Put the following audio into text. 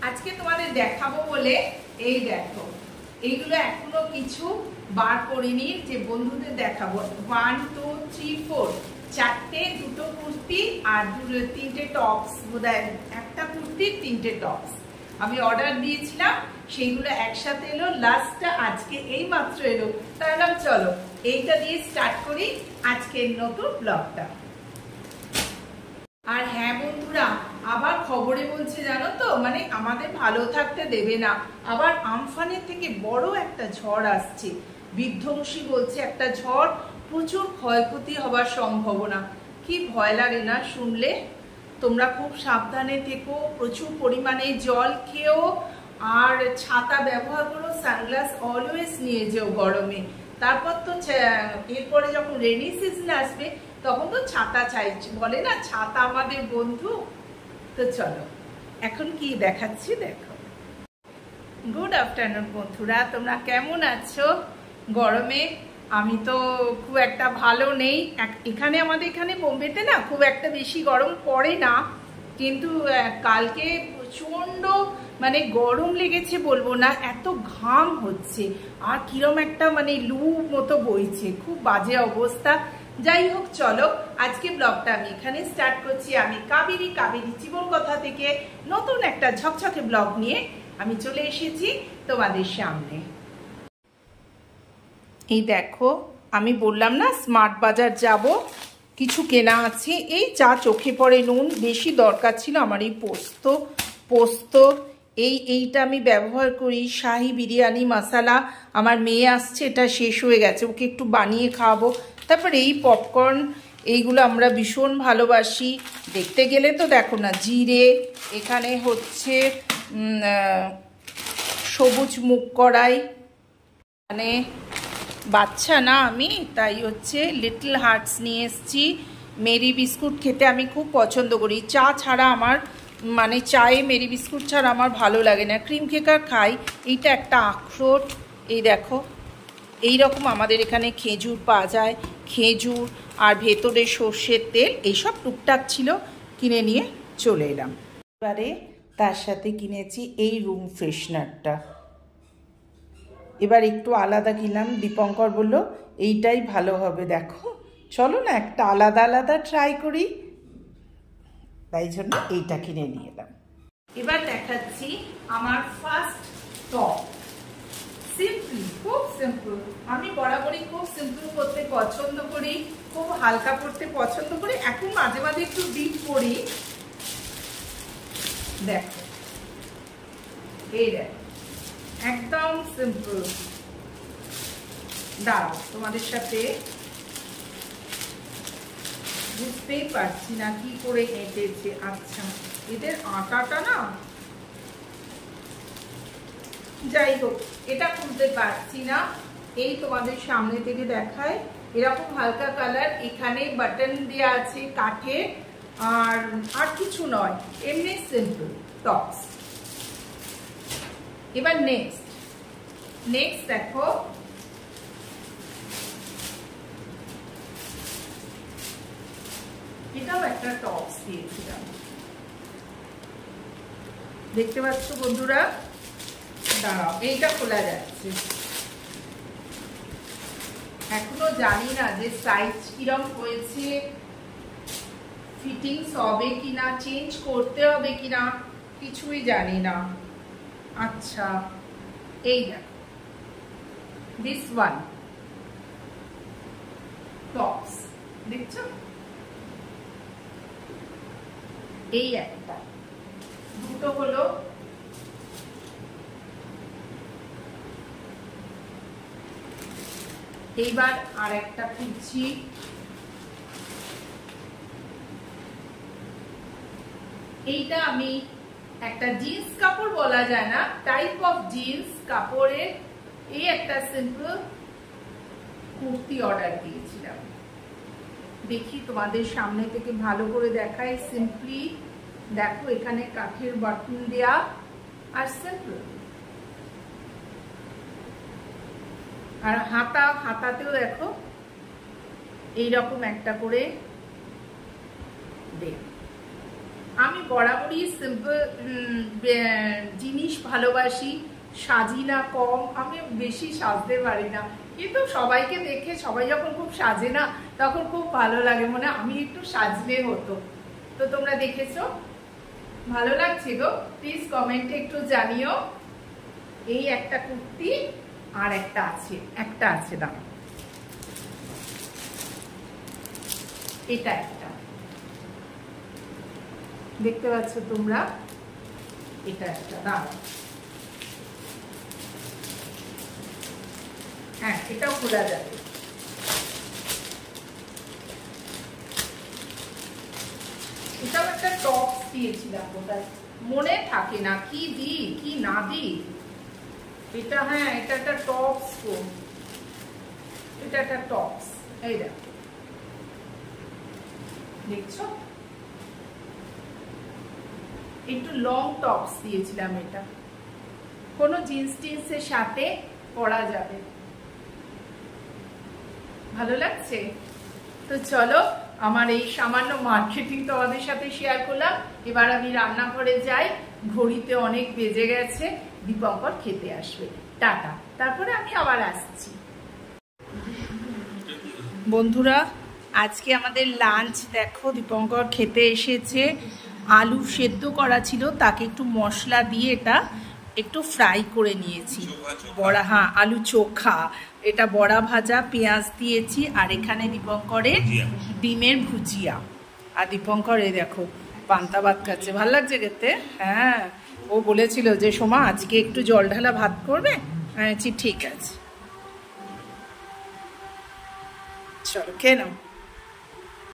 আজকে তোমাদের দেখাবো বলে এই দেখো, এইগুলো এখনো কিছু বার করিনি, যে বন্ধুদের দেখাবো। 1 2 3 4 চারটে, দুটো কুর্তি আর তিনটে টপস, বোধহয় একটা কুর্তি তিনটে টপস আমি অর্ডার দিয়েছিলাম, সেইগুলো একসাথে এলো। লাস্টটা আজকে এই মাত্র এলো, তাহলে চলো এইটা দিয়ে স্টার্ট করি আজকের নতুন ব্লগটা। আর হ্যাঁ বন্ধুরা, আবার খবরে বলছে জানো তো, মানে আমাদের ভালো থাকতে দেবে না, আবার আমফানের থেকে বড় একটা ঝড় আসছে, বিধ্বংসী বলছে একটা ঝড়, প্রচুর ক্ষয়ক্ষতি হবার সম্ভাবনা। কি ভয় লাগে না শুনলে। তোমরা খুব সাবধানে থেকো, প্রচুর পরিমাণে জল খেও, আর ছাতা ব্যবহার করো, সানগ্লাস অলওয়েজ নিয়ে যেও গরমে। তারপর তো এরপরে যখন রেনি সিজন আসবে তখন তো ছাতা চাইছে, বলে না ছাতা আমাদের বন্ধু। তো চলো এখন কি দেখাচ্ছি দেখো। গুড আফটারনুন বন্ধুরা, তোমরা কেমন আছো গরমে? আমি তো খুব একটা ভালো নেই। এখানে আমাদের এখানে বোম্বেতে না খুব একটা বেশি গরম পড়ে না, কিন্তু কালকে প্রচন্ড মানে গরম লেগেছে বলবো না, এত ঘাম হচ্ছে আর কিরম একটা মানে লু মতো বইছে, খুব বাজে অবস্থা। যাই হোক চলো আজকে ব্লগটা আমি এখানে স্টার্ট করছি। আমি কাবেরী জীবন কথা থেকে নতুন একটা ঝকঝকে ব্লগ নিয়ে আমি চলে এসেছি তোমাদের সামনে। এই দেখো, আমি বললাম না স্মার্ট বাজার যাব, কিছু কেনা আছে। এই যা চোখে পড়ে, নুন বেশি দরকার ছিল আমার, এই পোস্ত এইটা আমি ব্যবহার করি। শাহি বিরিয়ানি মশলা, আমার মেয়ে আসছে, এটা শেষ হয়ে গেছে, ওকে একটু বানিয়ে খাওয়াবো। তারপর এই পপকর্ন, এইগুলো আমরা ভীষণ ভালোবাসি। দেখতে গেলে তো দেখো না, জিরে, এখানে হচ্ছে সবুজ মুগ কড়াই, মানে বাচ্চা না আমি, তাই হচ্ছে লিটল হার্টস নিয়ে এসেছি। মেরি বিস্কুট খেতে আমি খুব পছন্দ করি, চা ছাড়া আমার মানে চায়ে মেরি বিস্কুট ছাড়া আমার ভালো লাগে না। ক্রিম কেকার খাই। এইটা একটা আখরোট, এই দেখো এই রকম আমাদের এখানে খেজুর পাওয়া যায়, খেজুর আর ভেতরে সর্ষের তেল, এইসব টুকটাক ছিল, কিনে নিয়ে চলে এলাম। এবারে তার সাথে কিনেছি এই রুম ফ্রেশনারটা, এবার একটু আলাদা কিনলাম। দীপঙ্কর বলল এইটাই ভালো হবে, দেখো চলো না একটা আলাদা আলাদা ট্রাই করি, তাই জন্য এইটা কিনে নিয়ে এলাম। এবার দেখাচ্ছি আমার ফার্স্ট টপ। সিম্পল, খুব সিম্পল। আমি বরাবরই খুব সিম্পল করতে পছন্দ করি, খুব হালকা পড়তে পছন্দ করি। এখন মাঝে মাঝে একটু ডিপ করি। দেখো এই দেখো, একদম সিম্পল। দাঁড়াও, তোমাদের সাথে বুঝতেই পারছি না কি করে এঁটেছে। আচ্ছা, এদের আটাটা না, যাই হোক এটা খুলতে পারছি না। এই তোমাদের সামনে থেকে দেখায়, এরকম হালকা কালার, এখানে বাটন দেওয়া আছে কাঠে, আর কিছু নয়, এমনি সিম্পল টপস। এবার নেক্সট দেখো, এটাও একটা টপস দিয়েছিলাম, দেখতে পাচ্ছ বন্ধুরা? দাঁড়াও, এইটা খোলা যাচ্ছে, এখনো জানি না যে সাইজ কিরম হয়েছে, ফিটিংস হবে কিনা, চেঞ্জ করতে হবে কিনা, কিছুই জানি না। আচ্ছা এই দেখো, দিস ওয়ান টপস, দেখছো? এই একটা, দুটো হলো। এইবার আর একটা খুঁজছি। এইটা আমি একটা জিন্স কাপড় বলা যায় না, টাইপ অফ জিন্স কাপড়ের এই একটা সিম্পল কুর্তি অর্ডার দিয়েছিলাম। দেখি তোমাদের সামনে থেকে ভালো করে দেখাই। সিম্পলি দেখো, এখানে কাঠের বাটন দেয়া আর সিম্পল, আর হাতাতেও দেখো এইরকম একটা করে দেয়া। আমি বরাবরই সিম্পল জিনিস ভালোবাসি, সাজি না কম, আমি বেশি সাজতে পারি না, কিন্তু সবাইকে দেখে সবাই যখন খুব সাজে না তখন খুব ভালো লাগে, মনে আমি একটু সাজলে হতো। তো তোমরা দেখেছো, ভালো লাগছে গো? প্লিজ কমেন্টে একটু জানিও। এই একটা কুর্তি আর একটা আছে দাম, এটা একটা দেখতে পাচ্ছ তোমরা, এটা একটা দাম, হ্যাঁ এটাও খোলা যাবে। এটাও একটা টপস দিয়েছিলাম, কোথায় মনে থাকে না কি দি কি না দি। এটা হ্যাঁ এটা একটা টপস গো, এটা একটা টপস, এই দেখো দেখছো, একটু লং টপস দিয়েছিলাম, এটা কোনো জিন্স টিন্সের সাথে পরা যাবে, ভালো লাগছে। তো চলো, আমার এই সামান্য মার্কেটিং তোমাদের সাথে শেয়ার করলাম। এবার আমি রান্নাঘরে যাই, ঘড়িতে অনেক বেজে গেছে, দীপঙ্কর খেতে আসবে, টাটা, তারপরে আমি আবার আসছি। বন্ধুরা, আজকে আমাদের লাঞ্চ দেখো, দীপঙ্কর খেতে এসেছে, আলু সেদ্ধ করা ছিল, তাকে একটু মশলা দিয়ে এটা একটু ফ্রাই করে নিয়েছি, বড়া, হ্যাঁ আলু চোখা, এটা বড়া ভাজা, পেঁয়াজ দিয়েছি, আর এখানে দীপঙ্করের ডিমের ভুজিয়া, আর দীপঙ্কর এই দেখো পান্তা ভাত খাচ্ছে, ভাল লাগছে খেতে। হ্যাঁ, ও বলেছিল যে সোমা আজকে একটু জল ঢালা ভাত করবে, আমি ঠিক আছে, চলো খেয়ে নাও।